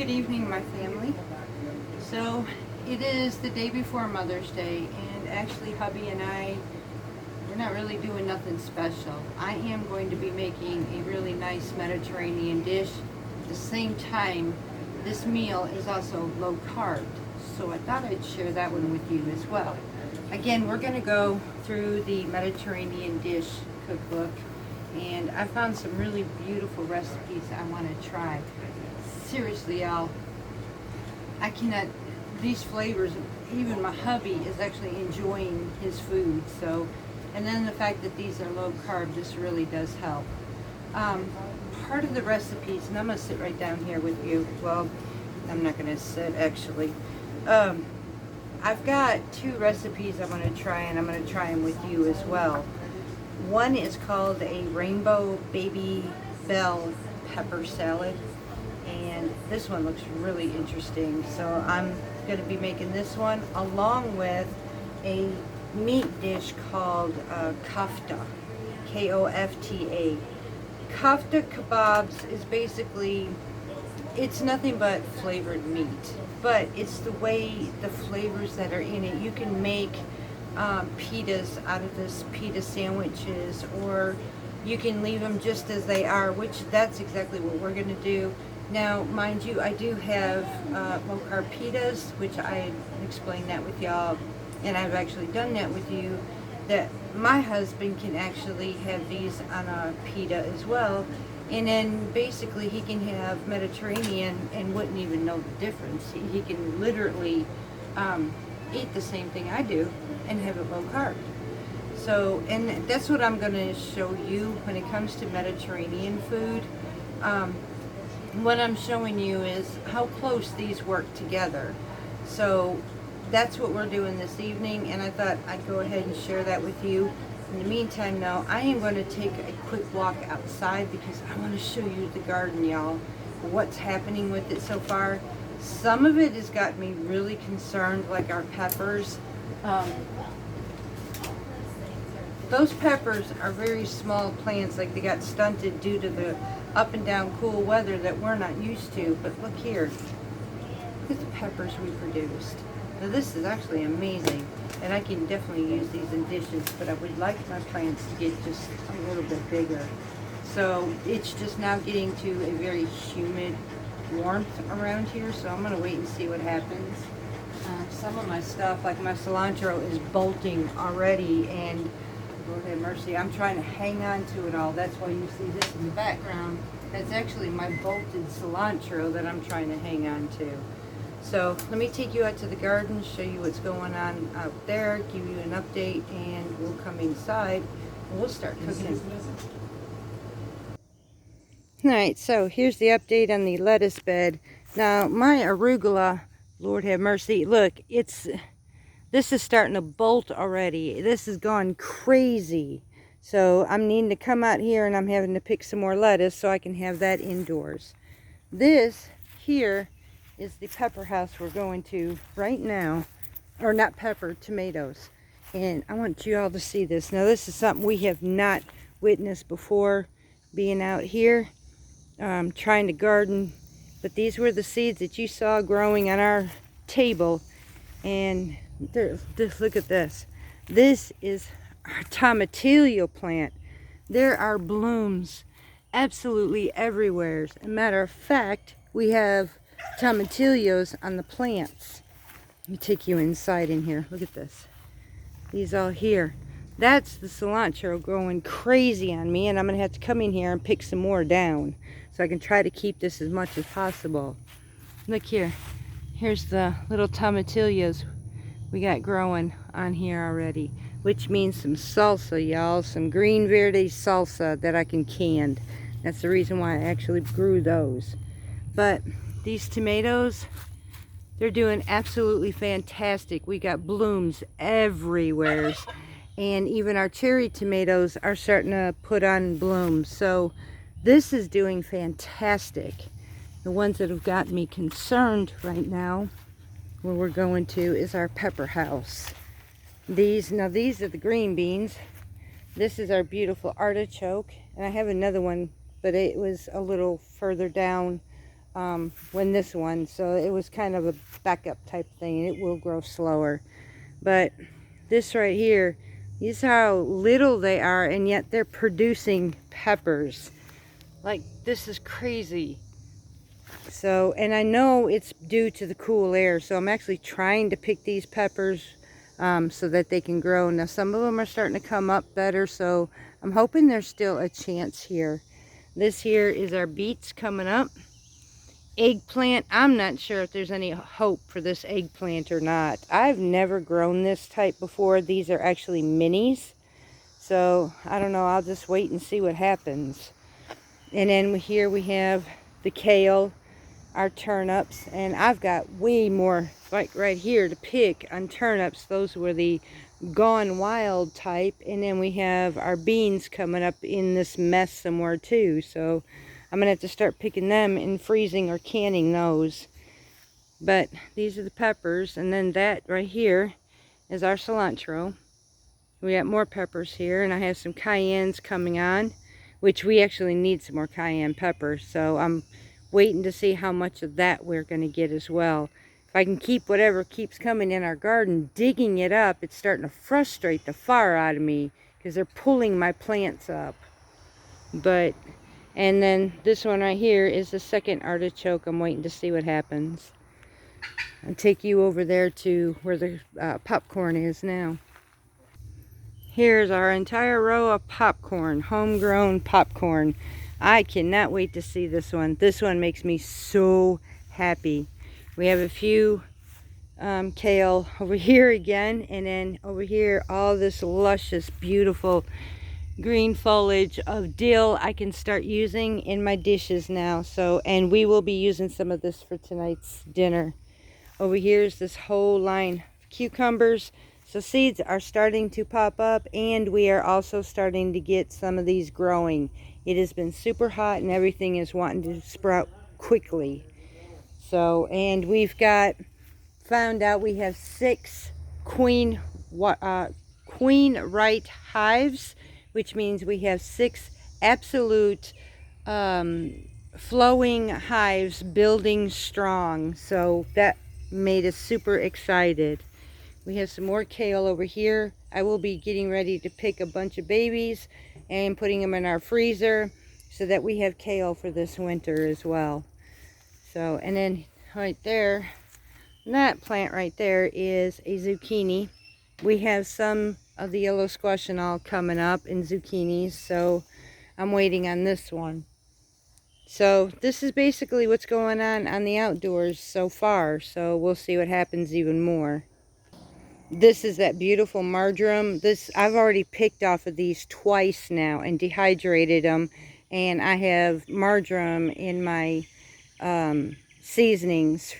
Good evening, my family. So it is the day before Mother's Day, and actually hubby and we're not really doing nothing special. I am going to be making a really nice Mediterranean dish. At the same time, this meal is also low carb, so I thought I'd share that one with you as well. Again, we're going to go through the Mediterranean dish cookbook, and I found some really beautiful recipes I want to try. Seriously, y'all, I cannot, these flavors, even my hubby is actually enjoying his food. So, and then the fact that these are low carb just really does help. Part of the recipes, and I'm going to sit right down here with you. Well, I'm not going to sit actually. I've got two recipes I want to try, and I'm going to try them with you as well. One is called a rainbow baby bell pepper salad, and this one looks really interesting. So I'm going to be making this one along with a meat dish called Kafta, K-O-F-T-A. Kafta kebabs is basically, it's nothing but flavored meat, but it's the way the flavors that are in it. You can make pitas out of this pita sandwiches, or you can leave them just as they are, which that's exactly what we're going to do. Now, mind you, I do have low carb pitas, which I explained that with y'all, and I've actually done that with you, that my husband can actually have these on a pita as well, and then basically he can have Mediterranean and wouldn't even know the difference. He can literally eat the same thing I do and have it low carb. So, and that's what I'm going to show you when it comes to Mediterranean food. What I'm showing you is how close these work together. So that's what we're doing this evening, and I thought I'd go ahead and share that with you. In the meantime, though, I am going to take a quick walk outside because I want to show you the garden, y'all, what's happening with it so far. Some of it has got me really concerned, like our peppers. Those peppers are very small plants, like they got stunted due to the up and down cool weather that we're not used to. But look here, look at the peppers we produced. Now this is actually amazing, and I can definitely use these in dishes, but I would like my plants to get just a little bit bigger. So it's just now getting to a very humid warmth around here, so I'm going to wait and see what happens. Some of my stuff, like my cilantro, is bolting already, and Lord have mercy, I'm trying to hang on to it all. That's why you see this in the background. That's actually my bolted cilantro that I'm trying to hang on to. So let me take you out to the garden, show you what's going on out there, give you an update, and we'll come inside and we'll start cooking. Alright, so here's the update on the lettuce bed. Now my arugula, Lord have mercy, look, this is starting to bolt already. This has gone crazy. So I'm needing to come out here, and I'm having to pick some more lettuce so I can have that indoors. This here is the pepper house we're going to right now. Or not pepper, tomatoes. And I want you all to see this. Now this is something we have not witnessed before, being out here trying to garden. But these were the seeds that you saw growing on our table. And just look at this. This is our tomatillo plant. There are blooms absolutely everywhere. As a matter of fact, we have tomatillos on the plants. Let me take you inside in here. Look at this. These all here. That's the cilantro growing crazy on me, and I'm going to have to come in here and pick some more down so I can try to keep this as much as possible. Look here. Here's the little tomatillos we got growing on here already, which means some salsa, y'all, some green verde salsa that I can can. That's the reason why I actually grew those. But these tomatoes, they're doing absolutely fantastic. We got blooms everywhere, and even our cherry tomatoes are starting to put on blooms. So this is doing fantastic. The ones that have got me concerned right now, where we're going to, is our pepper house. These are the green beans. This is our beautiful artichoke, and I have another one, but it was a little further down when this one, so it was kind of a backup type thing, and it will grow slower. But this right here, these how little they are, and yet they're producing peppers. Like, this is crazy. So, and I know it's due to the cool air, so I'm actually trying to pick these peppers so that they can grow. Now, some of them are starting to come up better, so I'm hoping there's still a chance here. This here is our beets coming up. Eggplant, I'm not sure if there's any hope for this eggplant or not. I've never grown this type before. These are actually minis, so I don't know. I'll just wait and see what happens. And then here we have the kale, our turnips, and I've got way more like right here to pick on turnips. Those were the gone wild type. And then we have our beans coming up in this mess somewhere too, so I'm gonna have to start picking them and freezing or canning those. But these are the peppers, and then that right here is our cilantro. We got more peppers here, and I have some cayennes coming on, which we actually need some more cayenne peppers, so I'm waiting to see how much of that we're going to get as well. If I can keep whatever keeps coming in our garden, digging it up, it's starting to frustrate the fire out of me because they're pulling my plants up. But, and then this one right here is the second artichoke. I'm waiting to see what happens. I'll take you over there to where the popcorn is now. Here's our entire row of popcorn, homegrown popcorn. I cannot wait to see this one. This one makes me so happy. We have a few kale over here again, and then over here all this luscious, beautiful green foliage of dill I can start using in my dishes now. So, and we will be using some of this for tonight's dinner. Over here is this whole line of cucumbers. So seeds are starting to pop up, and we are also starting to get some of these growing. It has been super hot and everything is wanting to sprout quickly. So, and we've got, found out we have 6 queen right hives, which means we have 6 absolute flowing hives building strong. So that made us super excited. We have some more kale over here. I will be getting ready to pick a bunch of babies and putting them in our freezer so that we have kale for this winter as well. So, and then right there, that plant right there is a zucchini. We have some of the yellow squash and all coming up in zucchinis, so I'm waiting on this one. So this is basically what's going on the outdoors so far, so we'll see what happens even more. This is that beautiful marjoram. This, I've already picked off of these twice now and dehydrated them, and I have marjoram in my seasonings.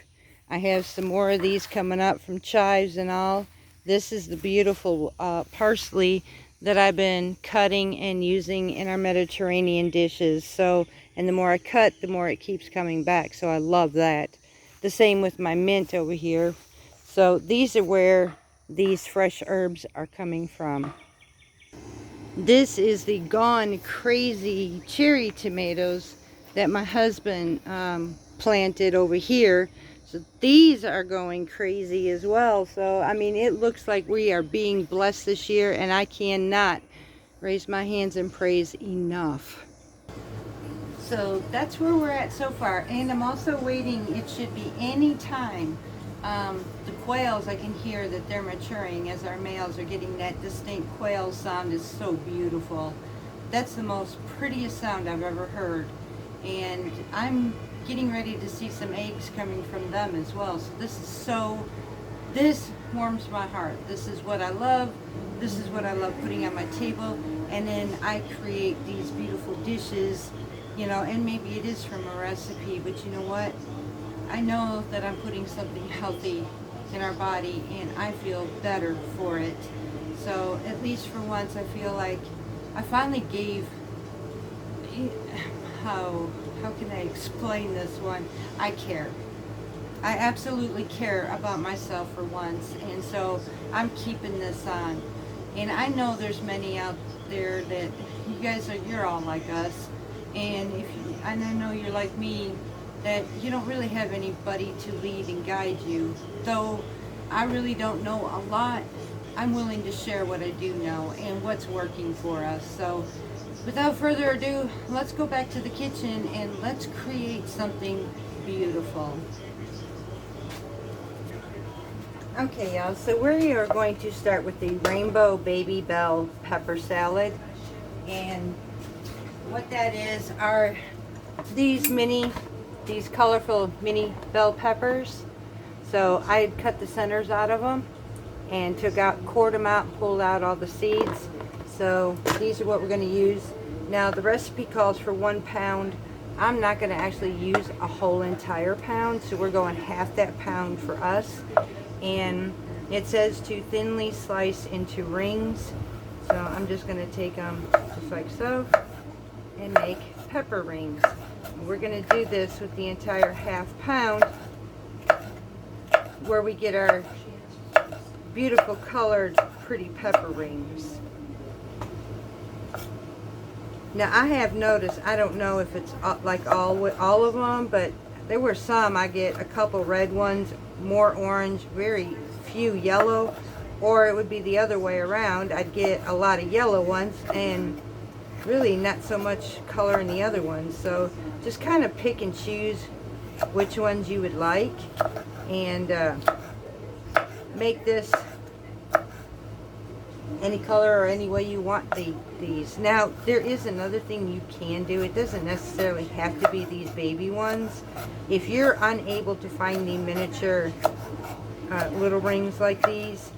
I have some more of these coming up from chives and all. This is the beautiful parsley that I've been cutting and using in our Mediterranean dishes. So, and the more I cut, the more it keeps coming back, so I love that. The same with my mint over here. So these are where these fresh herbs are coming from. This is the gone crazy cherry tomatoes that my husband planted over here. So these are going crazy as well. So I mean, it looks like we are being blessed this year, and I cannot raise my hands in praise enough. So that's where we're at so far, and I'm also waiting. It should be any time. The quails, I can hear that they're maturing as our males are getting that distinct quail sound. Is so beautiful. That's the most prettiest sound I've ever heard, and I'm getting ready to see some eggs coming from them as well. So this warms my heart. This is what I love. This is what I love putting on my table, and then I create these beautiful dishes, you know, and maybe it is from a recipe, but you know what? I know that I'm putting something healthy in our body, and I feel better for it. So at least for once, I feel like I finally gave, how can I explain this one? I care. I absolutely care about myself for once, and so I'm keeping this on. And I know there's many out there that you guys are, you're all like us, and and I know you're like me. that you don't really have anybody to lead and guide you. Though I really don't know a lot, I'm willing to share what I do know and what's working for us. So without further ado, let's go back to the kitchen and let's create something beautiful. Okay, y'all, so we are going to start with the rainbow baby bell pepper salad. And what that is are these colorful mini bell peppers. So I had cut the centers out of them and cored them out and pulled out all the seeds. So these are what we're going to use. Now the recipe calls for 1 pound. I'm not going to actually use a whole entire pound, so we're going half that pound for us. And it says to thinly slice into rings. So I'm just going to take them just like so and make pepper rings. We're going to do this with the entire half pound, where we get our beautiful colored pretty pepper rings. Now I have noticed, I don't know if it's like all of them, but there were some, I get a couple red ones, more orange, very few yellow, or it would be the other way around. I'd get a lot of yellow ones and really not so much color in the other ones. So just kind of pick and choose which ones you would like, and make this any color or any way you want these. Now there is another thing you can do. It doesn't necessarily have to be these baby ones. If you're unable to find the miniature little rings like these,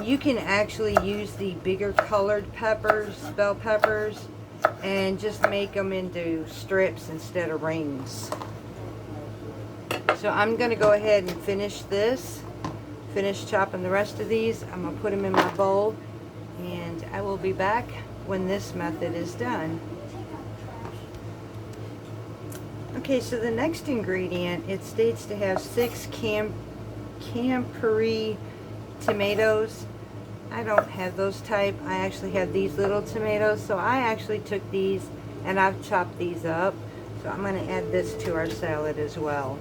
you can actually use the bigger colored peppers, bell peppers, and just make them into strips instead of rings. So I'm going to go ahead and finish chopping the rest of these. I'm going to put them in my bowl, and I will be back when this method is done. Okay, so the next ingredient, it states to have 6 Campari tomatoes. I don't have those type. I actually have these little tomatoes, so I actually took these and I've chopped these up. So I'm going to add this to our salad as well.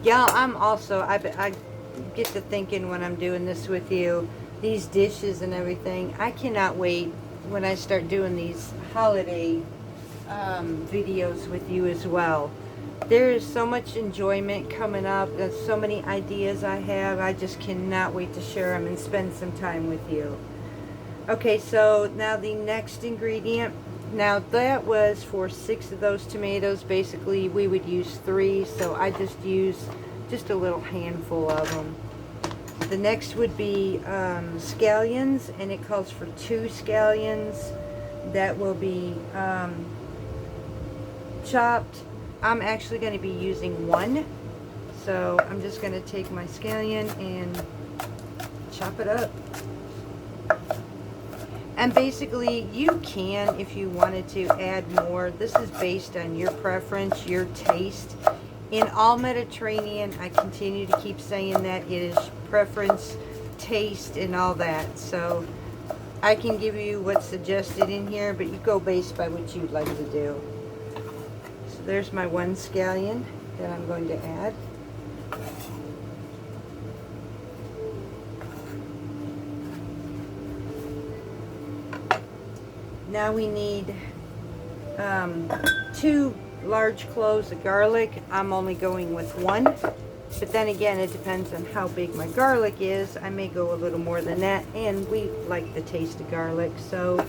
Y'all, I get to thinking when I'm doing this with you, these dishes and everything, I cannot wait when I start doing these holiday videos with you as well. There is so much enjoyment coming up. There's so many ideas I have. I just cannot wait to share them and spend some time with you. Okay, so now the next ingredient. Now that was for 6 of those tomatoes. Basically, we would use 3, so I just use just a little handful of them. The next would be scallions, and it calls for 2 scallions that will be chopped. I'm actually going to be using 1, so I'm just going to take my scallion and chop it up. And basically, you can, if you wanted to, add more. This is based on your preference, your taste. In all Mediterranean, I continue to keep saying that it is preference, taste, and all that. So I can give you what's suggested in here, but you go based by what you'd like to do. So there's my 1 scallion that I'm going to add. Now we need 2 large cloves of garlic. I'm only going with 1, but then again, it depends on how big my garlic is. I may go a little more than that, and we like the taste of garlic, so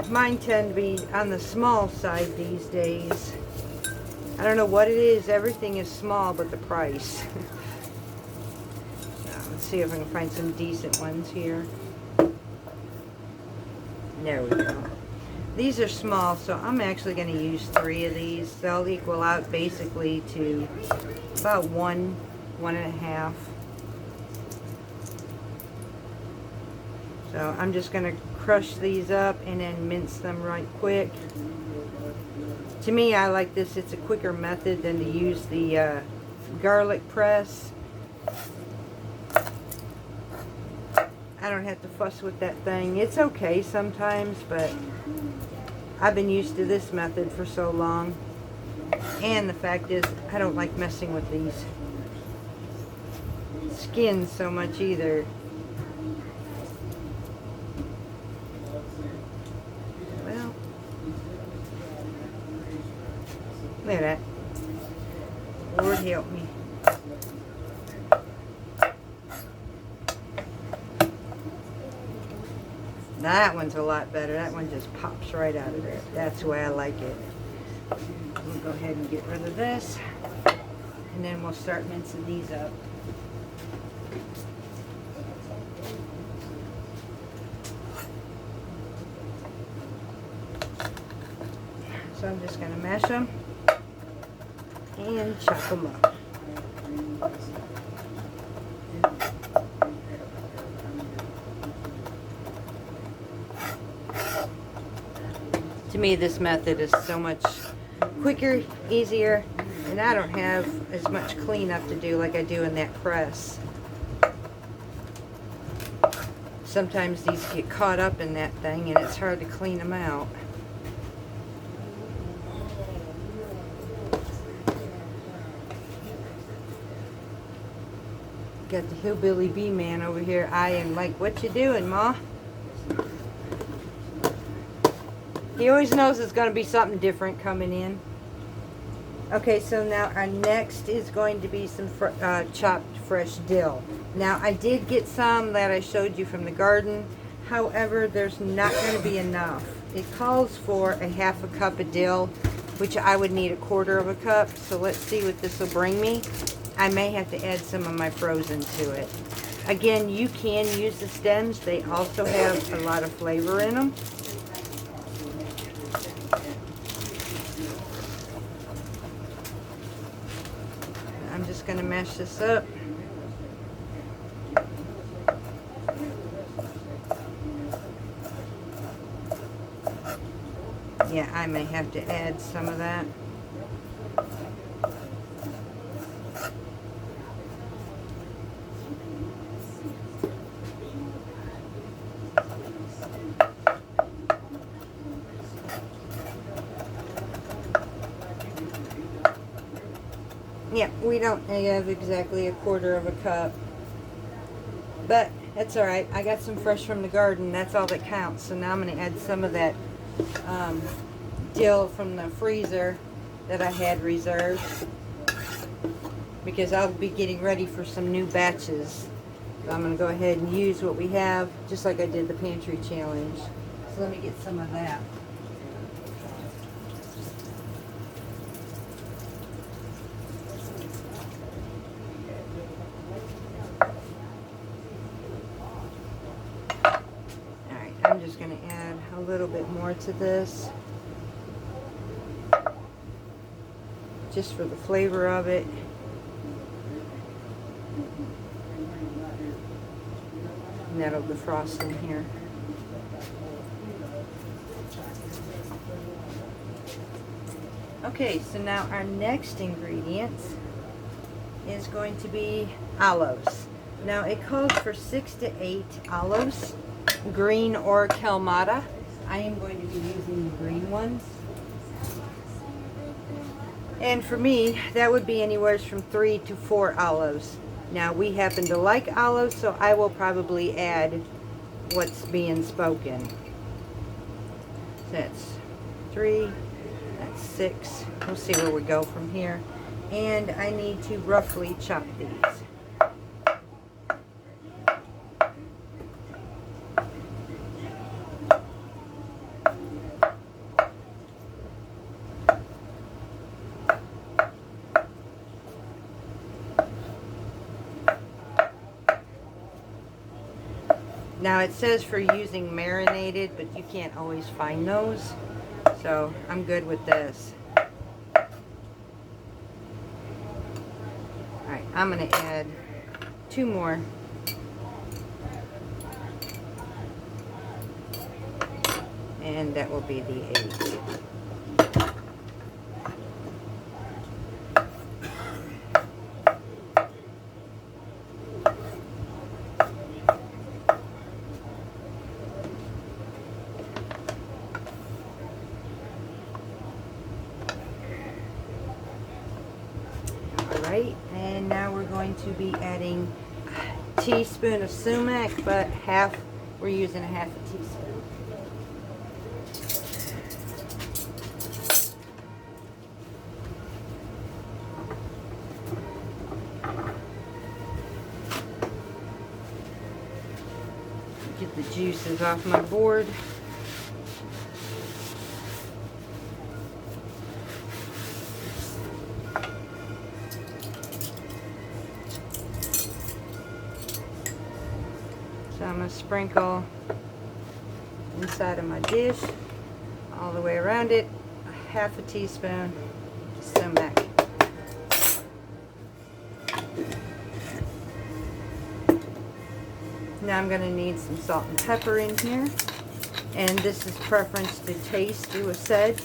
mine tend to be on the small side these days. I don't know what it is. Everything is small but the price. Let's see if I can find some decent ones here. There we go. These are small, so I'm actually going to use 3 of these. They'll equal out basically to about 1.5. So I'm just going to crush these up and then mince them right quick. To me, I like this. It's a quicker method than to use the garlic press. I don't have to fuss with that thing. It's okay sometimes, but I've been used to this method for so long. And the fact is, I don't like messing with these skins so much either. Well, look at that. Lord help me. That one's a lot better. That one just pops right out of there. That's the way I like it. We'll go ahead and get rid of this. And then we'll start mincing these up. So I'm just going to mash them and chop them up. To me, this method is so much quicker, easier, and I don't have as much cleanup to do like I do in that press. Sometimes these get caught up in that thing and it's hard to clean them out. Got the hillbilly bee man over here eyeing like, what you doing, Ma? He always knows it's going to be something different coming in. Okay, so now our next is going to be some chopped fresh dill. Now, I did get some that I showed you from the garden. However, there's not going to be enough. It calls for a half a cup of dill, which I would need a quarter of a cup. So let's see what this will bring me. I may have to add some of my frozen to it. Again, you can use the stems. They also have a lot of flavor in them. I'm just going to mash this up. Yeah, I may have to add some of that. Yeah, we don't have exactly a quarter of a cup, but that's all right. I got some fresh from the garden. That's all that counts. So now I'm going to add some of that dill from the freezer that I had reserved, because I'll be getting ready for some new batches. So I'm going to go ahead and use what we have, just like I did the pantry challenge. So let me get some of that. I'm just going to add a little bit more to this, just for the flavor of it. And that'll defrost in here. Okay, so now our next ingredient is going to be olives. Now it calls for 6 to 8 olives, green or Kalamata. I am going to be using the green ones. And for me, that would be anywhere from 3 to 4 olives. Now we happen to like olives, so I will probably add what's being spoken. That's 3, that's 6. We'll see where we go from here. And I need to roughly chop these. Now it says for using marinated, but you can't always find those, so I'm good with this. Alright, I'm going to add 2 more. And that will be the 8. going to be adding a teaspoon of sumac, but we're using a half a teaspoon. Get the juices off my board. So I'm going to sprinkle inside of my dish all the way around it a half a teaspoon sumac. Now I'm going to need some salt and pepper in here, and this is preference to taste, you have said.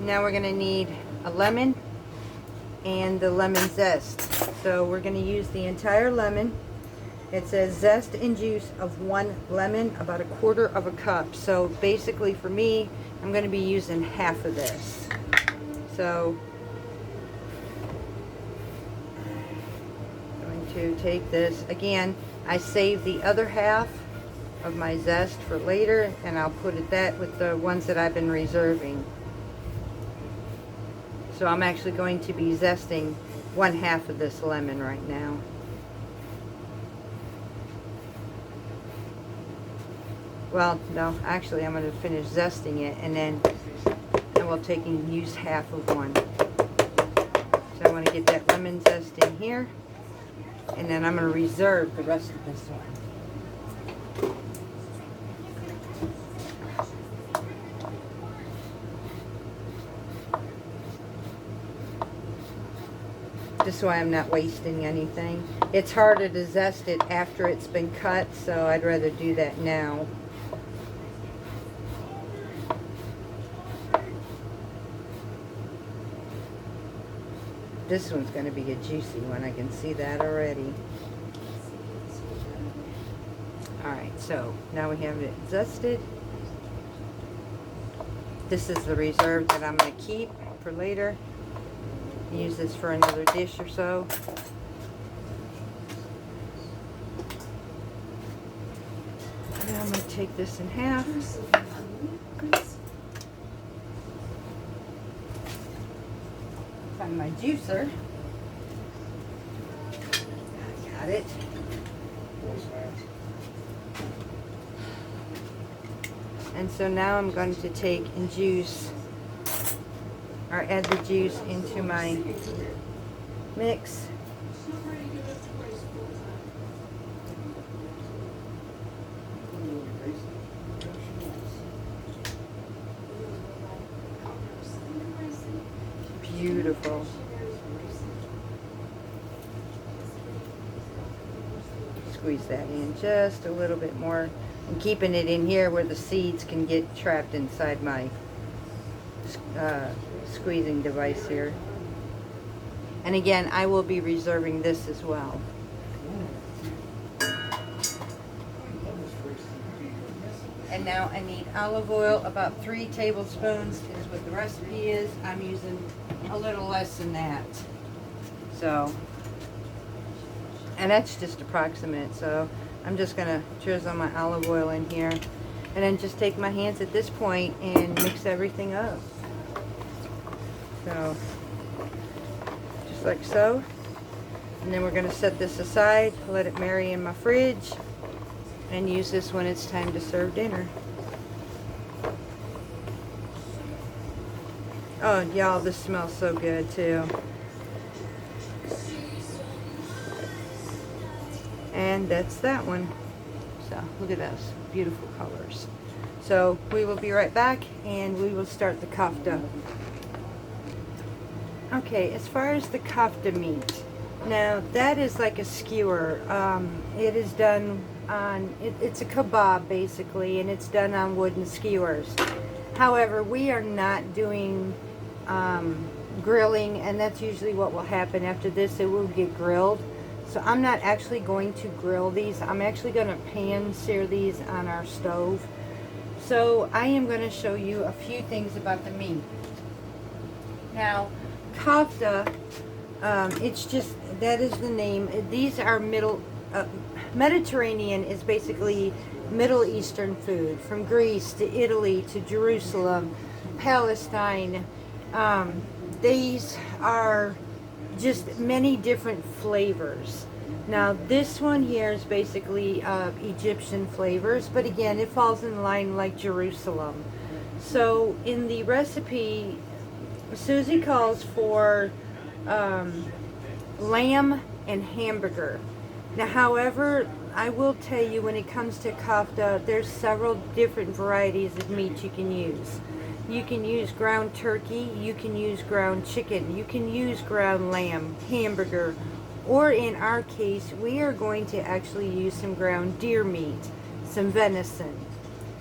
Now we're going to need a lemon and the lemon zest. So we're going to use the entire lemon. It says zest and juice of 1 lemon, about 1/4 of a cup. So basically for me, I'm going to be using half of this. So I'm going to take this. Again, I save the other half of my zest for later, and I'll put that with the ones that I've been reserving. So I'm actually going to be zesting 1/2 of this lemon right now. Well, no, actually I'm going to finish zesting it, and then I will take and use half of one. So I want to get that lemon zest in here, and then I'm going to reserve the rest of this one. Just so I'm not wasting anything. It's harder to zest it after it's been cut, so I'd rather do that now. This one's going to be a juicy one. I can see that already. Alright, so now we have it zested. This is the reserve that I'm going to keep for later. Use this for another dish or so. Now I'm going to take this in half. Find my juicer. Got it. And so now I'm going to take and juice, or add the juice into my mix. Beautiful. Squeeze that in just a little bit more. I'm keeping it in here where the seeds can get trapped inside my squeezing device here. And again, I will be reserving this as well. And now I need olive oil, about 3 tablespoons is what the recipe is. I'm using a little less than that. So, and that's just approximate, so I'm just going to drizzle my olive oil in here, and then just take my hands at this point and mix everything up. So, just like so. And then we're going to set this aside, let it marry in my fridge, and use this when it's time to serve dinner. Oh, y'all, this smells so good too. And that's that one. So, look at those beautiful colors. So, we will be right back, and we will start the kofta. Okay, as far as the kofta meat, now that is like a skewer. It is done on, it's a kebab basically, and it's done on wooden skewers. However, we are not doing grilling, and that's usually what will happen after this. It will get grilled. So I'm not actually going to grill these. I'm actually going to pan sear these on our stove. So I am going to show you a few things about the meat. Now, kofta, it's just, that is the name. These are Mediterranean is basically Middle Eastern food, from Greece to Italy to Jerusalem, Palestine. These are just many different flavors. Now this one here is basically Egyptian flavors, but again it falls in line like Jerusalem. So in the recipe, Susie calls for lamb and hamburger. Now however, I will tell you, when it comes to kofta, there's several different varieties of meat you can use. You can use ground turkey, you can use ground chicken, you can use ground lamb, hamburger, or in our case, we are going to actually use some ground deer meat, some venison.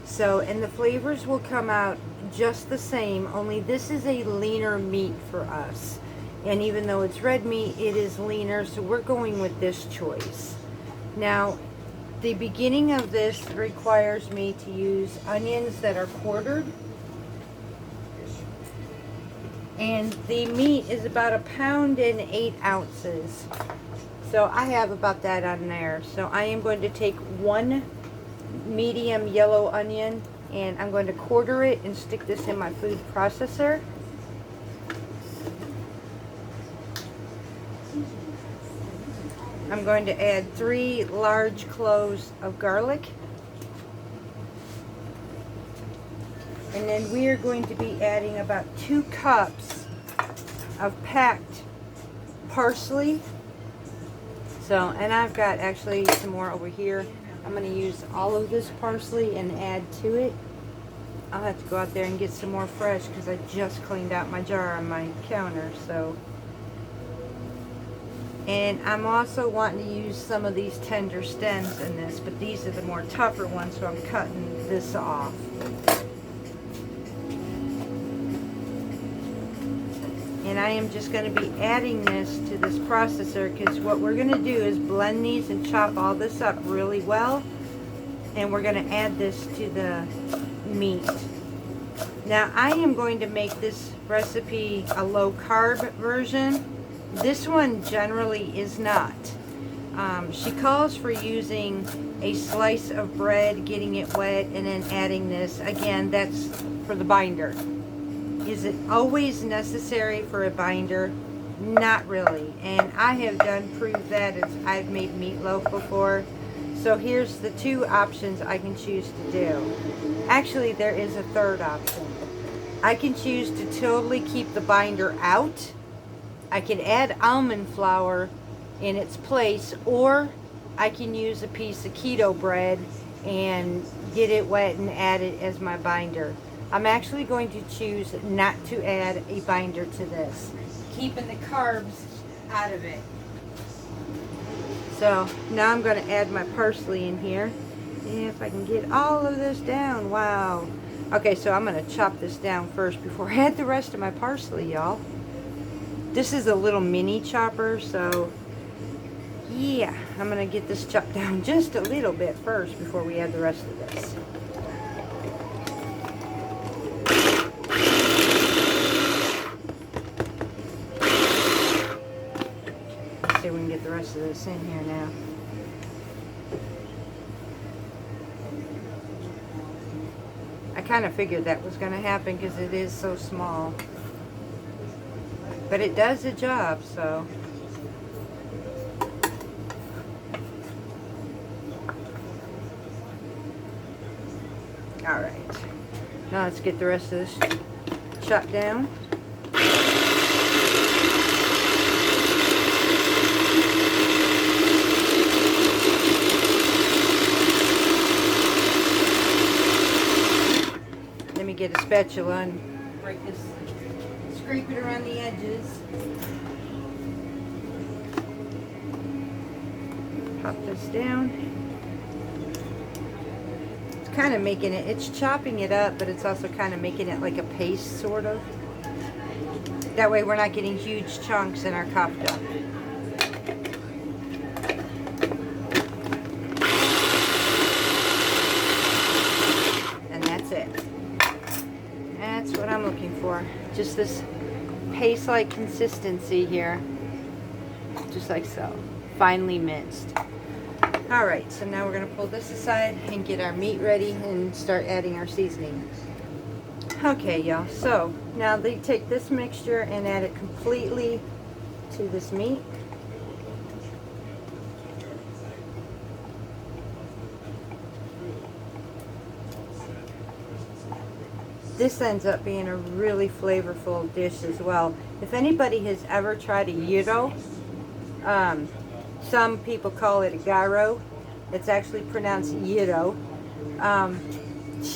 So, and the flavors will come out just the same, only this is a leaner meat for us. And even though it's red meat, it is leaner, so we're going with this choice. Now, the beginning of this requires me to use onions that are quartered. And the meat is about 1 pound and 8 ounces. So I have about that on there. So I am going to take 1 medium yellow onion and I'm going to quarter it and stick this in my food processor. I'm going to add 3 large cloves of garlic. And then we are going to be adding about 2 cups of packed parsley. So, and I've got actually some more over here. I'm going to use all of this parsley and add to it. I'll have to go out there and get some more fresh because I just cleaned out my jar on my counter. So, and I'm also wanting to use some of these tender stems in this, but these are the more tougher ones, so I'm cutting this off. And I am just going to be adding this to this processor because what we're going to do is blend these and chop all this up really well. And we're going to add this to the meat. Now I am going to make this recipe a low carb version. This one generally is not. She calls for using a slice of bread, getting it wet, and then adding this. Again, that's for the binder. Is it always necessary for a binder? Not really. And I have proved that as I've made meatloaf before. So here's the 2 options I can choose to do. Actually, there is a third option. I can choose to totally keep the binder out. I can add almond flour in its place, or I can use a piece of keto bread and get it wet and add it as my binder. I'm actually going to choose not to add a binder to this, keeping the carbs out of it. So now I'm going to add my parsley in here. If I can get all of this down, wow. Okay, so I'm going to chop this down first before I add the rest of my parsley, y'all. This is a little mini chopper, so yeah, I'm going to get this chopped down just a little bit first before we add the rest of this. See if we can get the rest of this in here now. I kind of figured that was going to happen because it is so small. But it does the job, so. Alright. Now let's get the rest of this chopped down. Let me get a spatula and break this, scrape it around the edges. Pop this down. It's kind of making it, it's chopping it up, but it's also kind of making it like a paste, sort of. That way we're not getting huge chunks in our kofta. And that's it. That's what I'm looking for. Just this paste-like consistency here. Just like so. Finely minced. Alright, so now we're going to pull this aside and get our meat ready and start adding our seasoning. Okay, y'all, so now they take this mixture and add it completely to this meat. This ends up being a really flavorful dish as well. If anybody has ever tried a gyro, some people call it a gyro. It's actually pronounced gyro.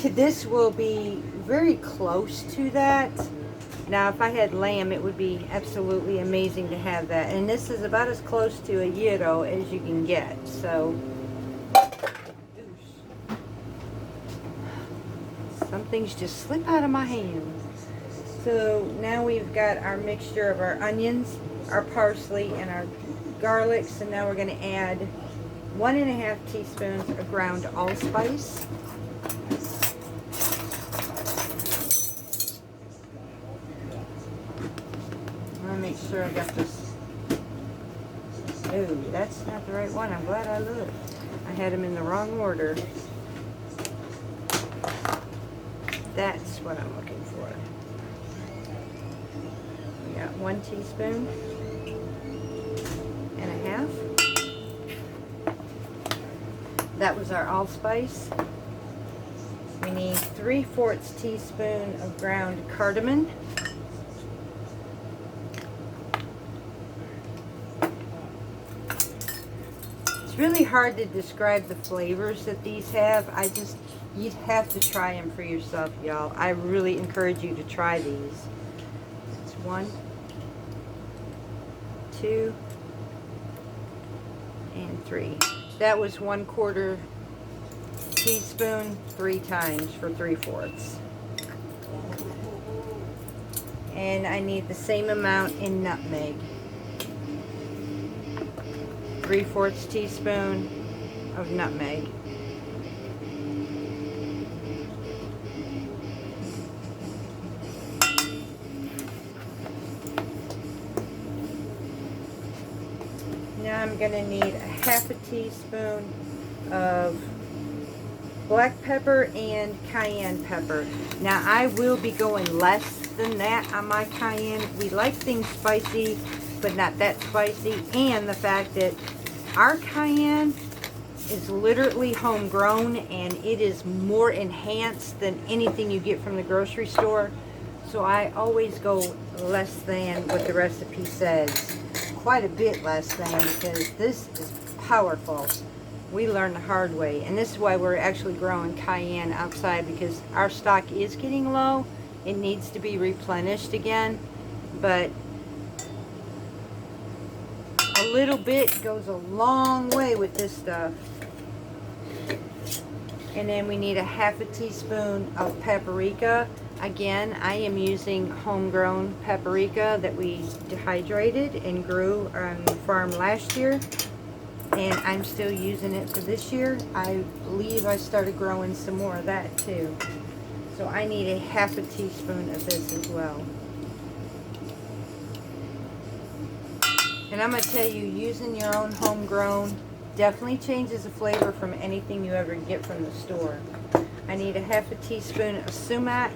This will be very close to that. Now, if I had lamb, it would be absolutely amazing to have that. And this is about as close to a gyro as you can get. So, some things just slip out of my hands. So now we've got our mixture of our onions, our parsley, and our garlic. So now we're going to add 1.5 teaspoons of ground allspice. Make sure I got this. Oh, that's not the right one. I'm glad I looked. I had them in the wrong order. That's what I'm looking for. We got 1 teaspoon and a half. That was our allspice. We need 3/4 teaspoon of ground cardamom. Really hard to describe the flavors that these have. You'd have to try them for yourself, y'all. I really encourage you to try these. That's 1, 2, and 3. That was 1/4 teaspoon 3 times for 3/4. And I need the same amount in nutmeg. 3/4 teaspoon of nutmeg. Now I'm going to need 1/2 teaspoon of black pepper and cayenne pepper. Now I will be going less than that on my cayenne. We like things spicy, but not that spicy, and the fact that our cayenne is literally homegrown and it is more enhanced than anything you get from the grocery store. So I always go less than what the recipe says. Quite a bit less than, because this is powerful. We learned the hard way, and this is why we're actually growing cayenne outside, because our stock is getting low. It needs to be replenished again, but a little bit goes a long way with this stuff. And then we need 1/2 teaspoon of paprika. Again, I am using homegrown paprika that we dehydrated and grew on the farm last year, and I'm still using it for this year. I believe I started growing some more of that too. So I need 1/2 teaspoon of this as well. And I'm going to tell you, using your own homegrown definitely changes the flavor from anything you ever get from the store. I need 1/2 teaspoon of sumac.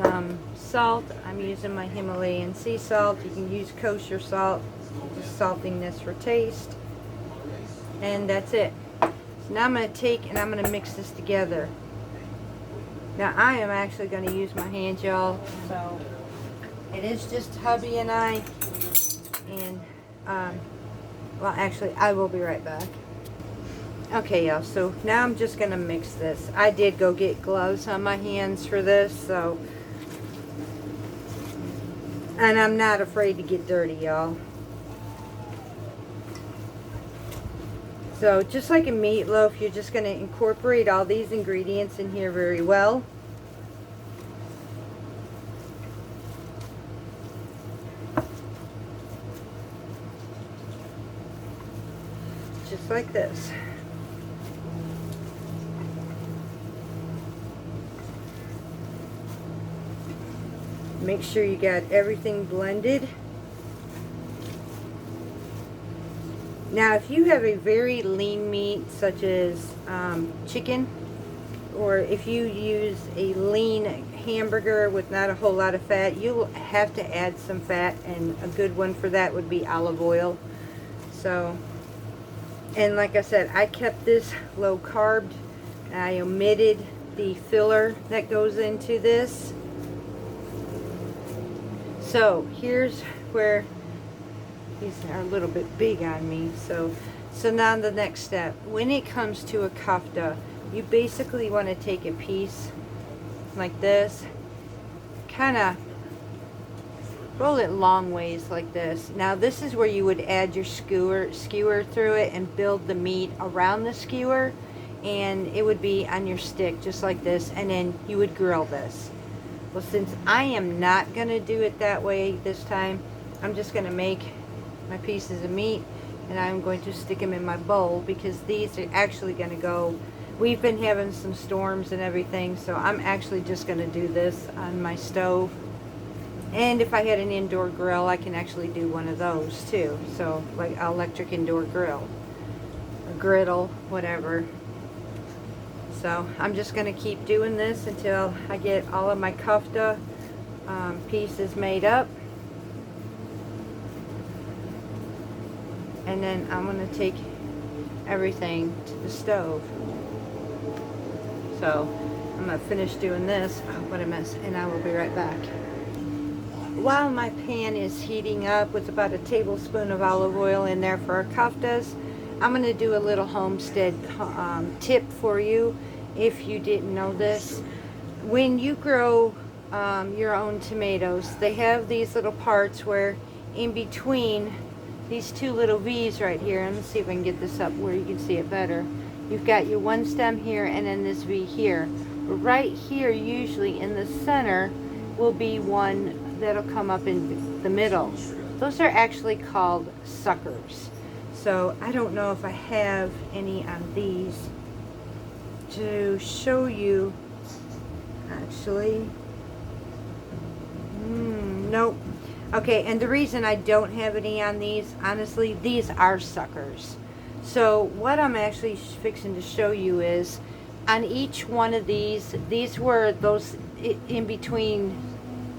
Some salt. I'm using my Himalayan sea salt. You can use kosher salt, just salting this for taste. And that's it. So now I'm going to take and I'm going to mix this together. Now I am actually going to use my hands, y'all. So it is just hubby and I. And, well, actually, I will be right back. Okay, y'all, so now I'm just going to mix this. I did go get gloves on my hands for this, so. And I'm not afraid to get dirty, y'all. So just like a meatloaf, you're just going to incorporate all these ingredients in here very well. Just like this. Make sure you got everything blended. Now, if you have a very lean meat, such as chicken, or if you use a lean hamburger with not a whole lot of fat, you'll have to add some fat, and a good one for that would be olive oil. So, and like I said, I kept this low carb. I omitted the filler that goes into this. So here's where these are a little bit big on me. So now the next step, when it comes to a kofta, you basically want to take a piece like this, kind of roll it long ways like this. Now this is where you would add your skewer through it and build the meat around the skewer, and it would be on your stick just like this, and then you would grill this. Well, since I am not going to do it that way this time, I'm just going to make my pieces of meat and I'm going to stick them in my bowl, because these are actually going to go, we've been having some storms and everything, so I'm actually just going to do this on my stove. And if I had an indoor grill, I can actually do one of those too. So like an electric indoor grill, a griddle, whatever. So I'm just going to keep doing this until I get all of my kofta pieces made up. And then I'm going to take everything to the stove. So I'm going to finish doing this. Oh, what a mess. And I will be right back. While my pan is heating up with about a tablespoon of olive oil in there for our koftas, I'm going to do a little homestead tip for you. If you didn't know this, when you grow your own tomatoes, they have these little parts where in between these two little V's right here, let me see if I can get this up where you can see it better. You've got your one stem here and then this V here. Right here, usually in the center, will be one that'll come up in the middle. Those are actually called suckers. So I don't know if I have any on these to show you. Actually, nope. Okay, and the reason I don't have any on these, honestly, these are suckers. So what I'm actually fixing to show you is on each one of these were those in between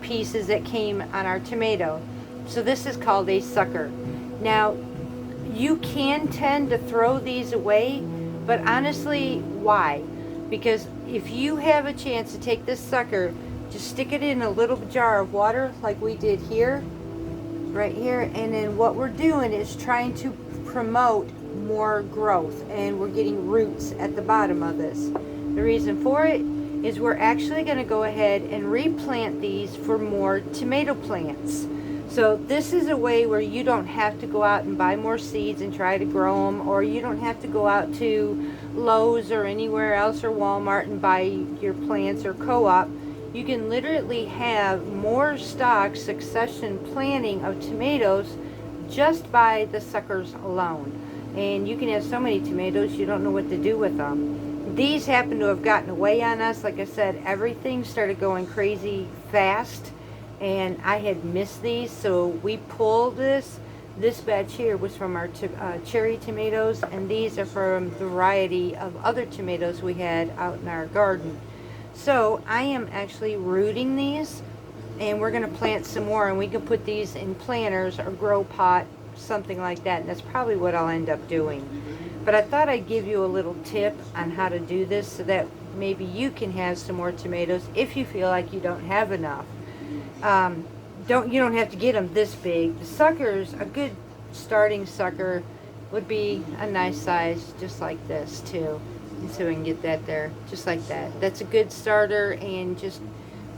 pieces that came on our tomato. So this is called a sucker. Now, you can tend to throw these away, but honestly, why? Because if you have a chance to take this sucker, just stick it in a little jar of water like we did here, right here, and then what we're doing is trying to promote more growth, and we're getting roots at the bottom of this. The reason for it is we're actually going to go ahead and replant these for more tomato plants. So this is a way where you don't have to go out and buy more seeds and try to grow them, or you don't have to go out to Lowe's or anywhere else or Walmart and buy your plants or co-op. You can literally have more stock succession planting of tomatoes just by the suckers alone. And you can have so many tomatoes you don't know what to do with them. These happen to have gotten away on us. Like I said, everything started going crazy fast, and I had missed these, so we pulled this. This batch here was from our cherry tomatoes, and these are from the variety of other tomatoes we had out in our garden. So I am actually rooting these, and we're going to plant some more, and we can put these in planters or grow pot, something like that, and that's probably what I'll end up doing. But I thought I'd give you a little tip on how to do this so that maybe you can have some more tomatoes if you feel like you don't have enough. You don't have to get them this big. The suckers, a good starting sucker would be a nice size, just like this too. And so we can get that there, just like that. That's a good starter, and just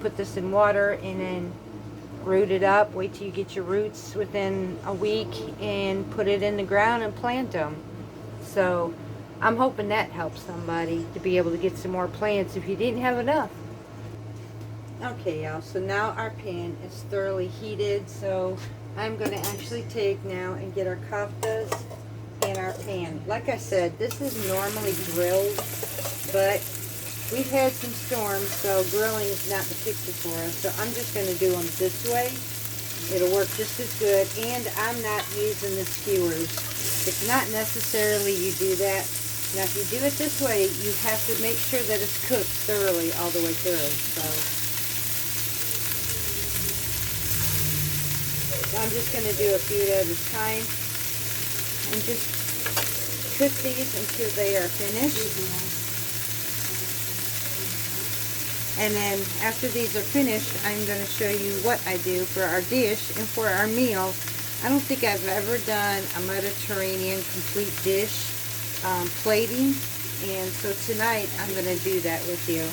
put this in water and then root it up. Wait till you get your roots within a week and put it in the ground and plant them. So I'm hoping that helps somebody to be able to get some more plants if you didn't have enough. Okay, y'all, so now our pan is thoroughly heated, so I'm going to actually take now and get our koftas in our pan. Like I said, this is normally grilled, but we've had some storms, so grilling is not the picture for us. So I'm just going to do them this way. It'll work just as good, and I'm not using the skewers. It's not necessarily you do that. Now, if you do it this way, you have to make sure that it's cooked thoroughly all the way through. So I'm just going to do a few at a time and just cook these until they are finished. And then after these are finished, I'm going to show you what I do for our dish and for our meal. I don't think I've ever done a Mediterranean complete dish plating, and so tonight I'm going to do that with you.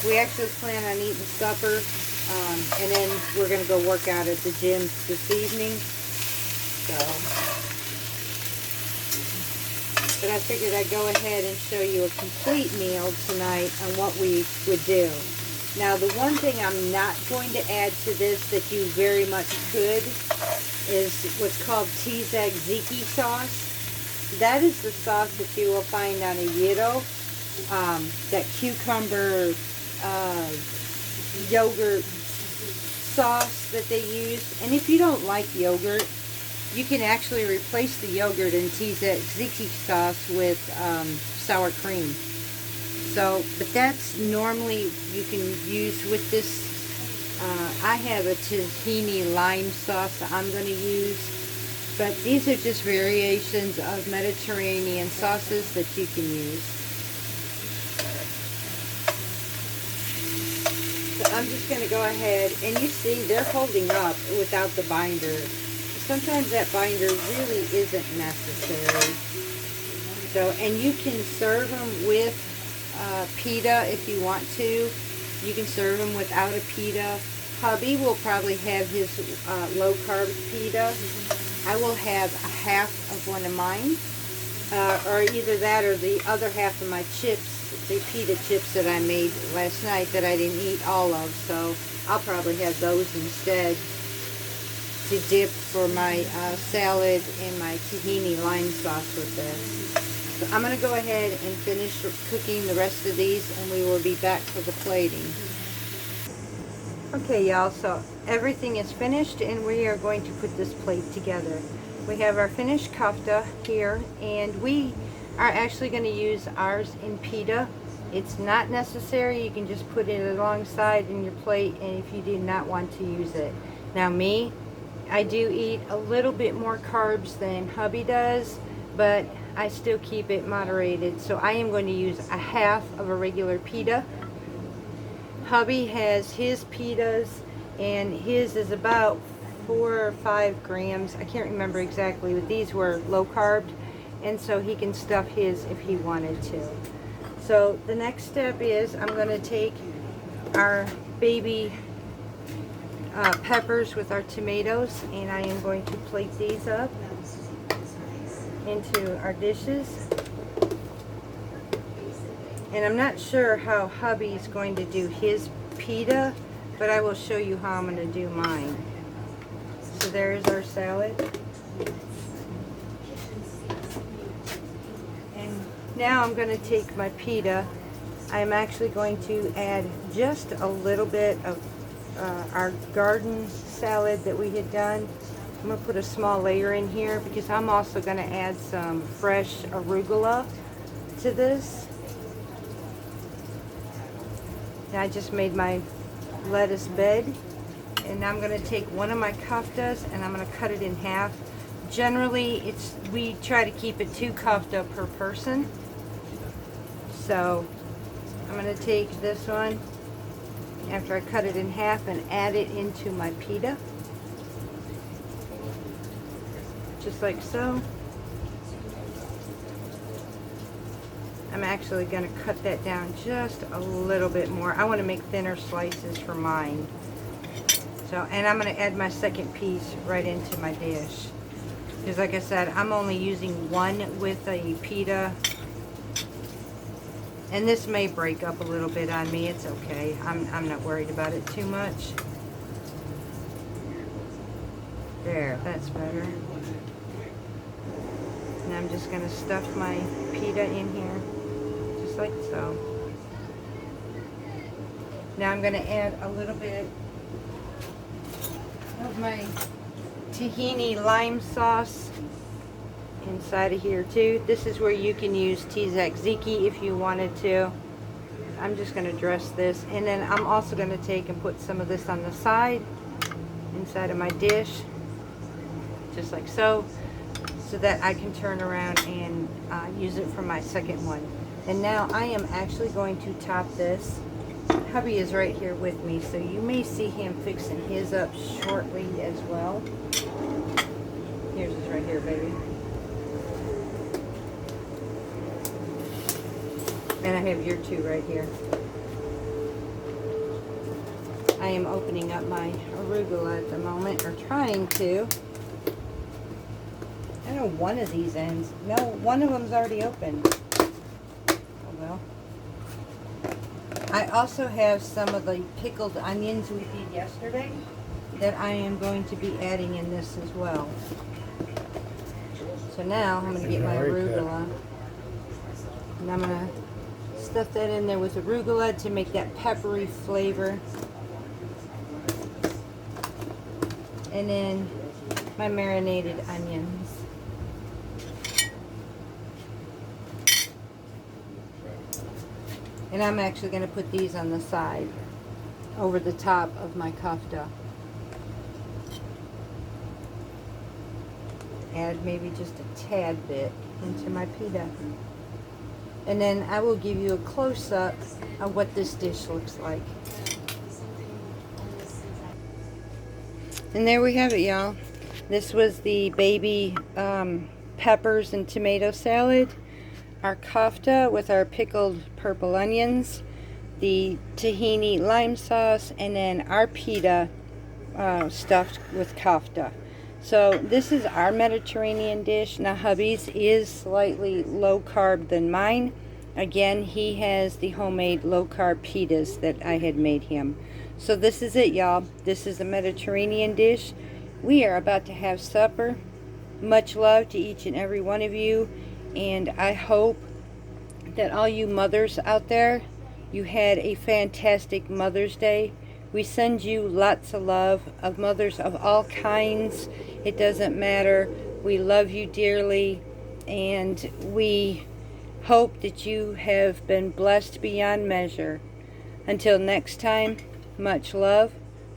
We actually plan on eating supper, and then we're going to go work out at the gym this evening. But I figured I'd go ahead and show you a complete meal tonight on what we would do. Now, the one thing I'm not going to add to this that you very much could is what's called Tbsp sauce. That is the sauce that you will find on a gyro, that cucumber yogurt sauce that they use. And if you don't like yogurt, you can actually replace the yogurt in tzatziki sauce with sour cream. So, but that's normally you can use with this. I have a tahini lime sauce that I'm going to use. But these are just variations of Mediterranean sauces that you can use. So I'm just going to go ahead, and you see they're holding up without the binder. Sometimes that binder really isn't necessary. So, and you can serve them with pita if you want to. You can serve them without a pita. Hubby will probably have his low carb pita. I will have a half of one of mine, or either that or the other half of my chips, the pita chips that I made last night that I didn't eat all of. So I'll probably have those instead to dip for my salad and my tahini lime sauce with this. So I'm going to go ahead and finish cooking the rest of these, and we will be back for the plating. Okay, y'all, so everything is finished, and we are going to put this plate together. We have our finished kafta here, and we are actually going to use ours in pita. It's not necessary. You can just put it alongside in your plate, and if you do not want to use it. Now me, I do eat a little bit more carbs than hubby does, but I still keep it moderated. So I am going to use a half of a regular pita. Hubby has his pitas, and his is about 4 or 5 grams. I can't remember exactly, but these were low carb, and so he can stuff his if he wanted to. So the next step is I'm going to take our baby peppers with our tomatoes, and I am going to plate these up into our dishes. And I'm not sure how hubby's going to do his pita, but I will show you how I'm going to do mine. So there's our salad. And now I'm going to take my pita. I'm actually going to add just a little bit of our garden salad that we had done. I'm going to put a small layer in here because I'm also going to add some fresh arugula to this. And I just made my lettuce bed, and I'm going to take one of my koftas and I'm going to cut it in half. Generally, we try to keep it 2 kofta per person. So I'm going to take this one after I cut it in half and add it into my pita, just like so. I'm actually going to cut that down just a little bit more. I want to make thinner slices for mine. So, and I'm going to add my second piece right into my dish. Because like I said, I'm only using one with a pita. And this may break up a little bit on me. It's okay. I'm not worried about it too much. There, that's better. And I'm just going to stuff my pita in here. Just like so. Now I'm going to add a little bit of my tahini lime sauce inside of here too. This is where you can use tzatziki if you wanted to. I'm just going to dress this, and then I'm also going to take and put some of this on the side inside of my dish, just like so, so that I can turn around and use it for my second one. And now I am actually going to top this. Hubby is right here with me, so you may see him fixing his up shortly as well. Here's his right here, baby. And I have your two right here. I am opening up my arugula at the moment, or trying to. I know one of these ends. No, one of them's already open. Oh well. I also have some of the pickled onions we did yesterday that I am going to be adding in this as well. So now I'm going to get my arugula, and I'm going to stuff that in there with arugula to make that peppery flavor. And then my marinated onions. And I'm actually going to put these on the side over the top of my kofta. Add maybe just a tad bit into my pita. And then I will give you a close-up of what this dish looks like. And there we have it, y'all. This was the baby peppers and tomato salad, our kofta with our pickled purple onions, the tahini lime sauce, and then our pita stuffed with kofta. So this is our Mediterranean dish. Now hubby's is slightly low carb than mine. Again, he has the homemade low carb pitas that I had made him. So this is it, y'all. This is a Mediterranean dish. We are about to have supper. Much love to each and every one of you. And I hope that all you mothers out there, you had a fantastic Mother's Day. We send you lots of love, of mothers of all kinds. It doesn't matter. We love you dearly. And we hope that you have been blessed beyond measure. Until next time, much love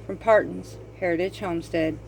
from Parton's Heritage Homestead.